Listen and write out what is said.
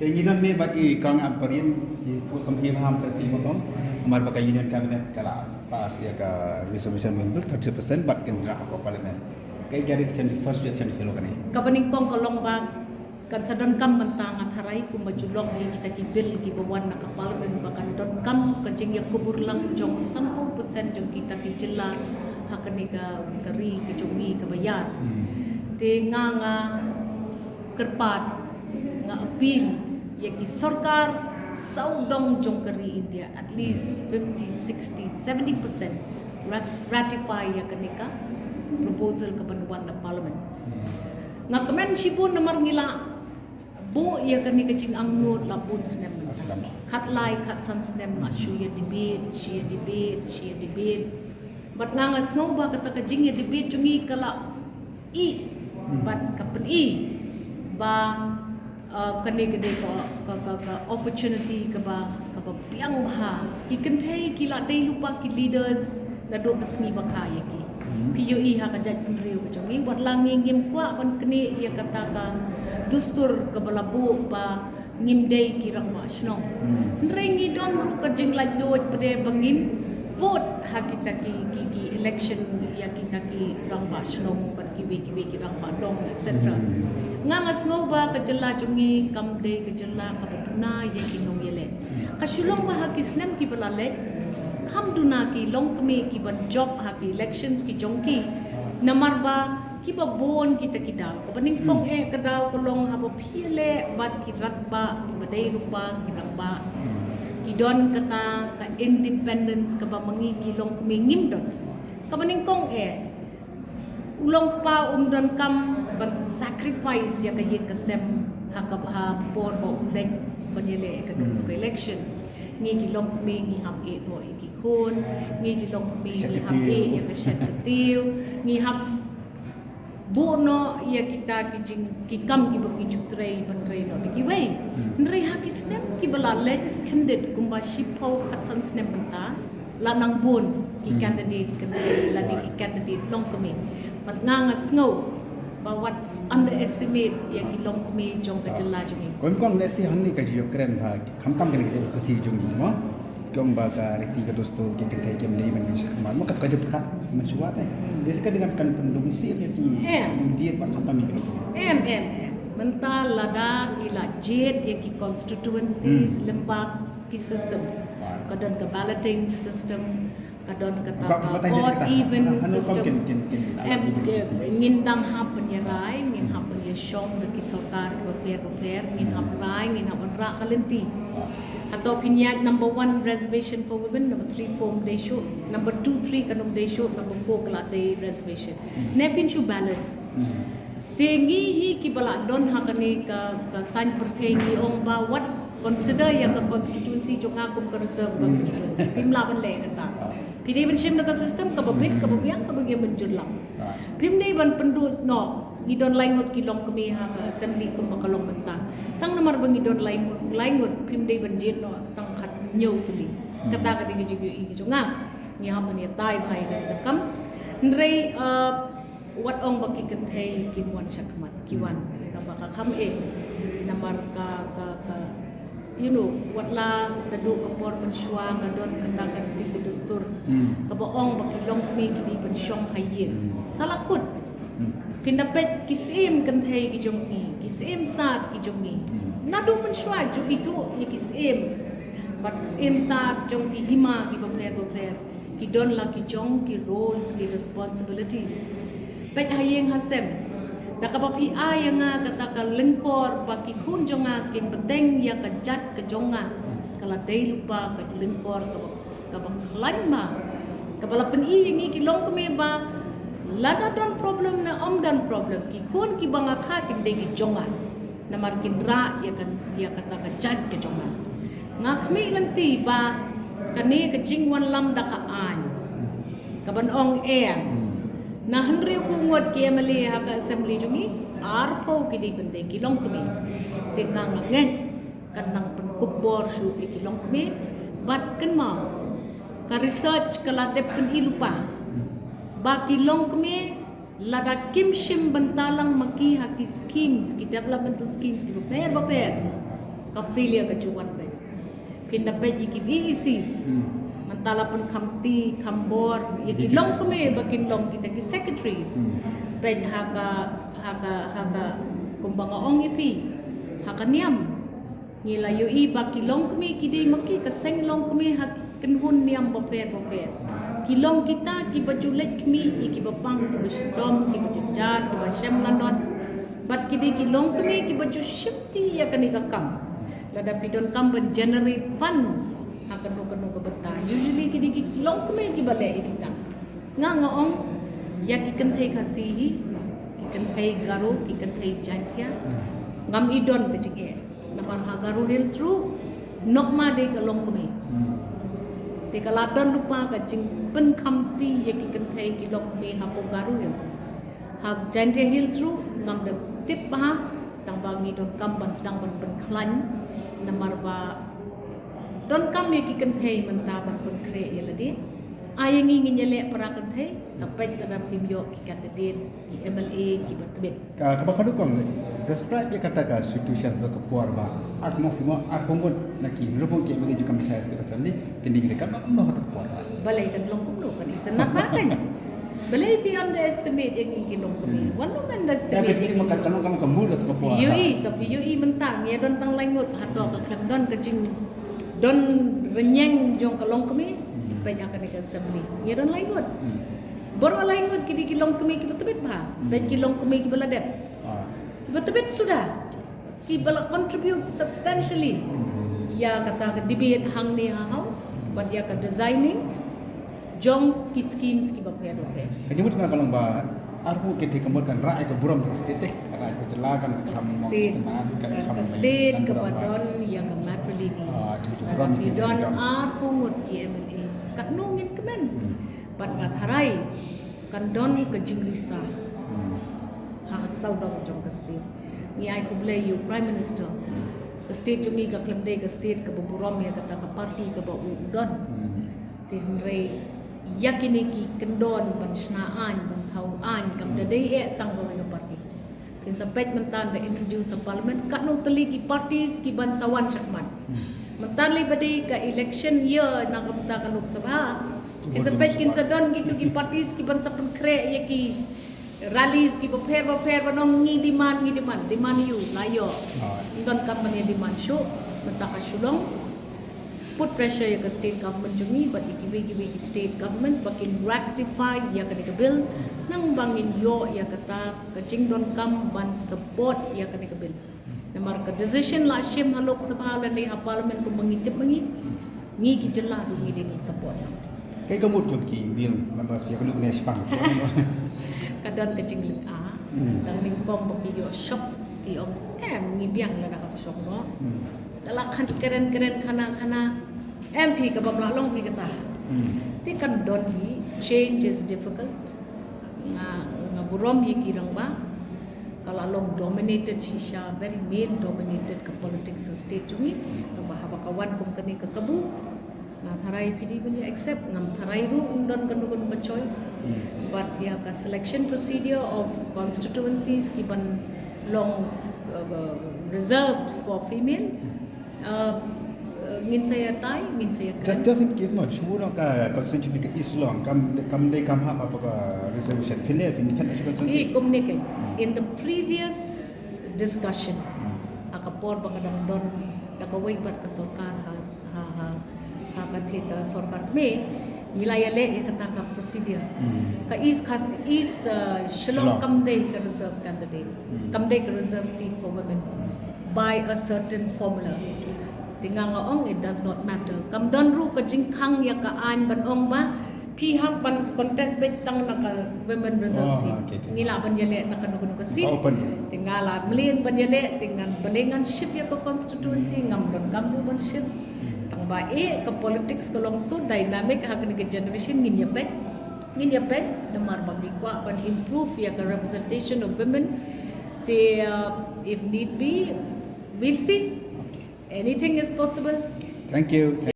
Jadi union ni bagi kang amparin ipu sampai paham tersi makom amar bagi union cabinet kala pas ya ka resolution bill 30% bat kendra ko parlimen. Kai jari candi first dia candi felo kani. Kapaning kong kalong ba kan sadon kam mentang atharai ku majulong ni kita ki bill ki bawan na parlimen bakan don kam ka jing ya kubur lang jong 10% jong kita ki jilla hakani ka kari ke jongi ka bayan. Te nga kerpat nga appeal ya ki sarkar saudong jong kari India at least 50, 60, 70% ratify ya kanika proposal ke penuan na parliament. Nga kemen sipun namar ngila bo ya kanika jing ang not la pun snem. Kat lai kat san snem ma shu ya debate. Bat nga snow ba kata ka jing ya debate jungi kala i bat kapen i ba kene gede ka opportunity ka ba piang bah ki kenthei ki la dei lupa ki leaders na do kasni bakha ye ki PUE ha ka jaj penriu ka jongi buat langi ngim kwa ban kene ya kata ka dustur ka balabu ba ngim dei ki rang ba shnong rengi don ru ka jing la joj pade bangin vote ha kita ki election ya kita ki rang ba shnong ban ki we rang ba dong etc. Ngangas ngau ba kajela jungi kamde kajela kabaduna ye kinong yele kasulong ba hakisnem ki balale kamduna ki long kami ki ban job ha ki elections ki jongki namar ba ki ba bon kita kida ko baning kong kadaw ko long ha ba phiele bat ki rat ba ki badai rupa ki rang ba ki don kata ka independence ka ba mangi ki long kami ngim don ka baning kong ulong pa don kam ban sacrifice ya kay kasem hakab ha por bo lek banile ka ko election ngi ki long mi ngi hap e no ki khon ngi ki long mi ngi hap e ya ka shet tiu ngi hap bu no ya kita ki jing ki kam ki bagi jutrei ban rei no ki wei rei ha ki snap ki balale candidate kumba shipau khatsan snap banta lanang bun ki candidate kan la ki candidate long kami mat nga snow bawat underestimate yang kilong kami jong kajela jongi Kon lesi hanni ka jiyo kren tha khamtam kene ke khasi jongi mo kong ba ka rekti ka dosto ke kente kem nei man shi khama mo kat ka jep khat man shuwa ta desi ka dengan kan pendumisi ya ki diet ba khamtam mi em mental lada gila jet ya ki constituencies lembag ki systems kadon ka balloting system kadon kata odd even system ngindang hapen ya rai ngin hapen ya shong de ki sarkar repair ngin hap rai ngin hap ra kalenti atau pinyat number 1 reservation for women, number 3 form day show, number 2 3 kanum day show, number 4 kala day reservation nepin chu ballot tengi hi ki bala don hakani ka sign perthengi ong ba what consider ya ka constituency jo ngakum ka reserve constituency pimla ban le kata pidi ban shim ka system ka babit ka babiang ka bagya menjulang pim nei ban pendut no ngidon laingot ki long kami ha ka assembly kum bakalong benta tang namar bang ngidon laingot pim nei ban jet no stang khat nyau tuli kata ka ding ji i jo nga ni ha ban ya tai bhai ka kam ndrei wat ong baki kenthei kimwan shakmat kiwan ka baka kham namar ka you know what la dadu kapor menshwa kadon katakan ti dustur ka baong bakilong kami kini ban syong hayin kalakut kindapet kisim kenthei ki jongi kisim sat ki jongi nadu menshwa ju itu ya kisim but kisim sat jongi hima ki baper ki don la ki jong ki roles ki responsibilities pet hayeng hasem nakapapi yang kata ka lengkor baki hun jonga kin beteng ya ka jat ka jonga kala dei lupa ka lengkor ka bang klan ma ka bala pen i ngi ki long kami ba lana don problem na om dan problem ki hun ki banga kha kin dei ki jonga namar kin ra ya kata ka jat ka jonga ngakmi nanti ba kani ka jingwan lam da ka an ka ban ong na henry pungot ki amali ha ka assembly jungi arpo ki di bende ki long kami tengang ngen kanang penkubor shu ki long kami bat kan mau ka research ka ladep kan ilupa ba ki long kami lada kim shim bantalang maki haki schemes ki developmental schemes ki baper ka filia ka juan be kin dapat iki BECs mantala pun kamti kambor iki long kame bakin long kita ki secretaries ben haga kumbanga ong ipi haka niam ngila yo i baki long kame ki dei maki ka seng long kame hak kenhun niam baper ki long kita ki bajulet kami ki bapang ki bashitom ki bajajar ki basham landon bat ki dei ki long kame ki baju shifti ya kani ka kam lada pidon kam ben generate funds akan no beta usually ki dei ki long kame ki bale kita nga ong ya ki kenthai khasihi ki kenthai garo ki kenthai jantia ngam idon ke jige namar ha garo hills ru nokma de ka long kame te kaladon lupa ka jing pen kamti ye ki kenthai ki lok me ha Garu Hills ha Jantia Hills ru ngam de tip pa tang bangi don kam ban sedang ban klan namar ba don kam ye ki kenthai menta ban pen kre ye ladi ayangi nginyele para kenthai sampai tada pimyo ki kandidat ki MLA ki batbet ka bakadu kong describe ye kata ka situation to kapuar ba ak mo fimo ak pomon naki rupon ke mele juga mikha este kasali tindi ke kam mo hata kapuar balai kan long kumlo kan itanak natin balai be underestimate yang iki long kami one no underestimate yang makan kanong kambur atau kapuar tapi yui mentang ya don tang langut atau ka klam don ka jing don renyeng jong ka long kami banyak kan ke assembly ya don langut baru langut ki di long kami ki betul ba ben ki long kami ki baladep betul sudah ki bala contribute substantially ya kata ke debate hang ni house but ya ka designing jong ki schemes ki bapya do pe kanyut nga kalong ba arpu ke te kambur kan raai ke buram state raai ke jelagan kam state ke state ke badon ya ke matrili ni don arpu ngut ki MLA kat nungin kemen pat ngat harai kan don ke jinglisa ha saudam jong ke state ni ai ko blay you prime minister ke state jungi ka klemde ke state ke buram ya kata ke parti ke ba udon tinre yakini ki kendon ban snaan ban thauan kam de dei tang ko ke parti in sampai mentan de introduce parliament kat no teli ki parties ki ban sawan syakman mentan li bade ka election year na kamta ka lok sabha in sampai kin sadon gitu ki parties ki ban sapan kre ye ki rallies ki bapher banong ngi demand you layo don company demand show mentaka sulong put pressure ya ke state government jungi but give state governments bakin rectify ya ke bill nang bangin yo ya kata kacing don kam ban support ya ke bill namar ke decision la shim halok sabha la ni parliament ko mangitip ngi ki jella du ngi de support kai kamut jom ki bill members ya kulu ne spang kadon kacing lik a dang ning kom baki yo shop ki om ngi biang la ka shop no dalam kan keren khana MP ka bamla long hi kata ti kan don hi change is difficult na burom hi kirang ba kala long dominated shisha very male dominated ka politics of state jungi to bahaba kawan kum kani ka kabu na tharai pidi bani accept ngam tharai ru undon kan ka choice but ya ka selection procedure of constituencies ki ban long reserved for females ngin saya just in case mo chuno ka constitution ka islong kam ha apa ka resolution fin constitution communicate in the previous discussion akapor bangadang don dakawai bat ka sarkar ha ka thika sarkar me nilayale kata ka procedure ka is shillong kamde ka reserve candidate kamde ka reserve seat for women by a certain formula tinggal ngaong it does not matter kam don ru ka jingkhang ya ka an ban ong ba pi hak ban contest bet tang naka women reserve seat ngila ban yele naka no ka seat tinggal la mlin ban yele tinggal balengan shift ya ka constituency ngam don kam ru ban shift tang ba ka politics ka long so dynamic hak ni generation ngin ya bet namar bagi kwa ban improve ya ka representation of women if need be we'll see anything is possible. Thank you.